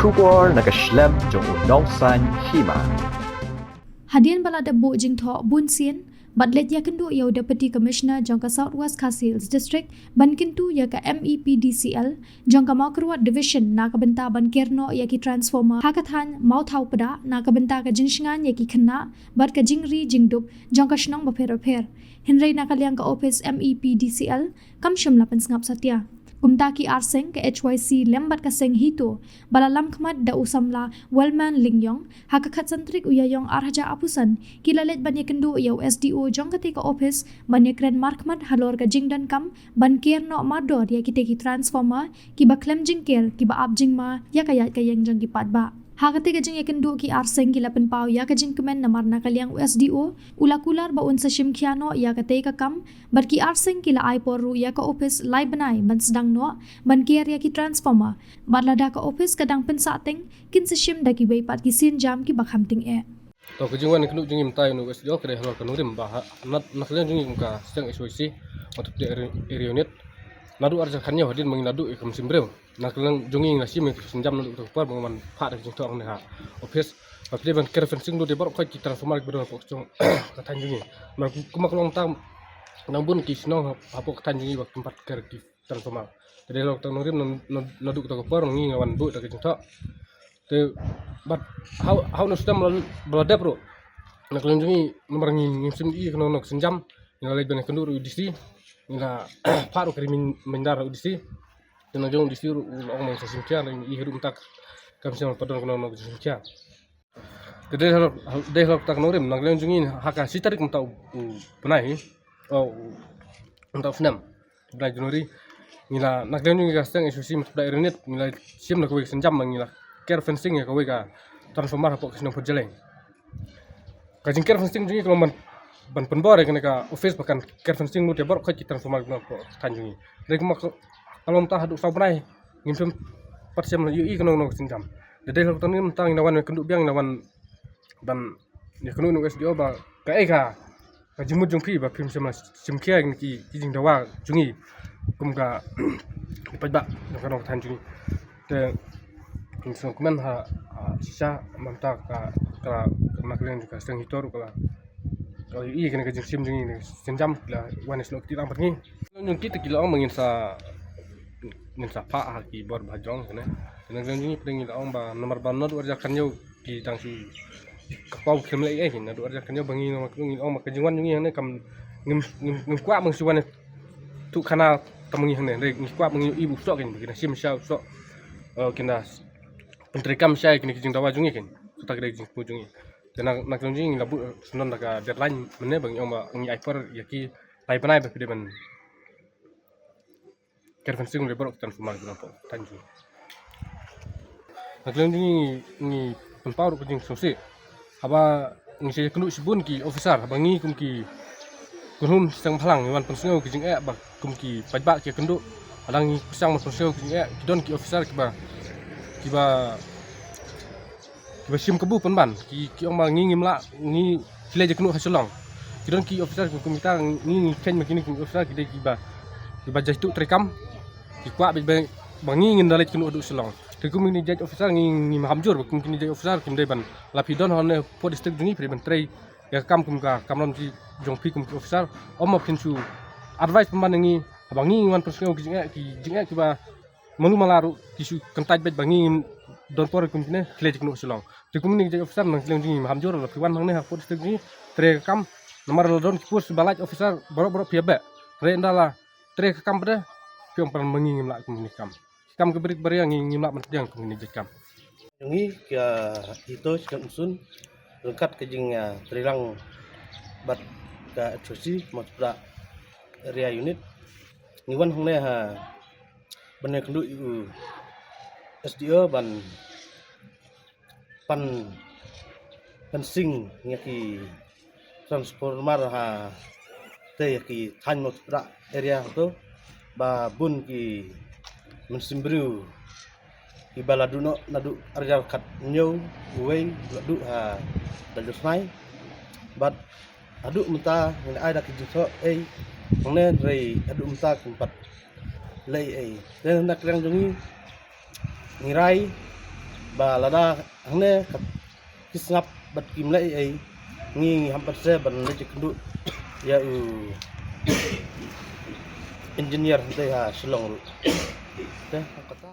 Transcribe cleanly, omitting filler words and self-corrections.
Shubor nakaslem jong unongsan hima. Hadian balada bu jing tho bun sien badlet ya kendu ya Deputy Commissioner jangka Southwest Khasi District ban kintu ya ka MEPDCL jangka mau keruat division na ka benta ban kerno ya ki transformer hakathan mau thau pada na ka benta ka jingsngan ya ki khna bat ka jingri jingdup jangka shnong ba pher hinrei na ka liang ka office MEPDCL kam shimla pen ngap satya kumta ki arseng ke HYC lembat ka seng hito balalam khmat da usamla Wellman Lingyong hakakhat santrik uyayong arhaja apusan kilalet banya kendu yaw SDO jongkati ka office banya kren markmat halor ka jingdan kam ban kerno mador ya kite ki transformer ki ba klem jingkel ki ba abjing ma ya kayat kayeng jang ki patba hakate ka jing ya kendu ki arseng ki lapen pau ya ka jing kemen namar na kaliang SDO ulakular ba unsa shimkhiano ya kate ka kam bar ki arseng ki la ai poru ya ka office lai banai ban sedang no ban kier ya ki transformer badlada ka office kadang pensateng kin se shim da ki bei pat ki sin jam ki bakham ting e to ko jingwan kenu jingim tai no SDO kre halor kanu rim ba nat naklen jingim ka seng SYC untuk di area unit nadu arja khanya hadin mangin nadu ikam simbrem naklen junging na sim sinjam nadu to par bangman pha da jing to ang ha office apli ban care fencing do de bar ko ki transformer ki bidon ko chung ka tan jungi mar kuma kolong tam nang bun ki sno hapo ka tan jungi ba tempat care ki transformer de lok tang rim nadu to ko par ngi ngawan bu da jing to te but how no stem blada bro naklen jungi nomor ngi sim i kono nok sinjam ngalai ban kendur udisi ina paru krimin mendara udisi dan jong udisi ong mang sasimkia dan i hirum tak kam siang padon kono no sasimkia de halok tak norim nang leung jungin haka sitarik mta punai untuk senam bulan Januari ngila nak leung jungi gasteng isusi mta irenet ngila sim nak wek senjam ngila care fencing ya kawai ka transformer hapok senam perjeleng kajing care fencing jungi kalau ban penbor ya kena office bahkan care fencing nu tebor kaki transformer no tanjungi dari kemak kalau mentah haduk sabrai ngimsem patsem UI kena no sinjam dede hal tani mentang inawan kenduk biang inawan dan ya kenu no SDO ba ka jimut jungpi ba pim sem simkia ki jing dawa jungi kumka pajba no tanjungi te insong kemen ha sisa mantap ka maklen juga seng hitor kala kalau iya kena kerja sim jengi ni senjam lah wanes nak tilang pergi yang kita kilo orang menginsa pak haki bor bajong kena dengan jengi pergi orang ba nomor banot warja kanyo di tangsi kapau kemle hin nadu warja kanyo bangi nomor kungi orang makejuan jengi ne kam ngim kwa mengsuan tu kana tamungi hne re ngim kwa mengi ibu sok kin begina sim sya sok kena pentrikam sya kini kijing dawa jengi kin tak ada kijing pujungi dan nak tunjing labu sunan daga deadline mene bang yang ngi iper yaki lai panai ba pide ban kerfensing le borok transformer ko tanju nak tunjing ngi penpaur ko jing sosi haba ngi se kenu sibun ki officer haba ngi kum ki kunhum sang phalang wan penseu ki jing ba kum ki pajba ki kendu halang ngi pisang penseu ki kidon ki officer ki ba sim kebu penban ki ong ngi ngimla ngi kile je kenu hasolong kidon ki officer ku komita ngi ken makini ki officer ki de ki ba jaitu trekam ki kwa be bangi ngin dalet kenu adu solong te ku mini jaj officer ngi mahamjur ku kini jaj officer kim de ban lapidon hone po district jungi pre ban trei ya kam kum ka kamron ki jong pi kum officer om pinsu advice penban ngi bangi wan perseu ki jinga ki ba manu malaru kisu kentaj bet bangi don por kumne kile kenu solong te kumni je officer nang kleng jingi hamjor la piwan nang ne ha pot stegi tre kam nomor don kipus balaj officer borok piabe re ndala tre kam pada piong pan mangingim la kumni kam keberik bariang ngim la mentang kumni je kam jungi ke itu sedang usun lekat ke jingnya trilang bat ka chosi matra area unit niwan hone ha bane kendu SDO ban pan fencing ngaki transformer ha te yaki than matra area to ba bun ki mensimbru ki baladu no nadu arja kat nyo uwei ladu ha dalus mai bat adu menta ngi ai dak jito ngne rei adu menta kumpat lei dan nak lang jungi ngirai ba lada hangne kisngap bat kimlai ai ngi hampat se ban le kendu ya engineer hante ha silong ru te kata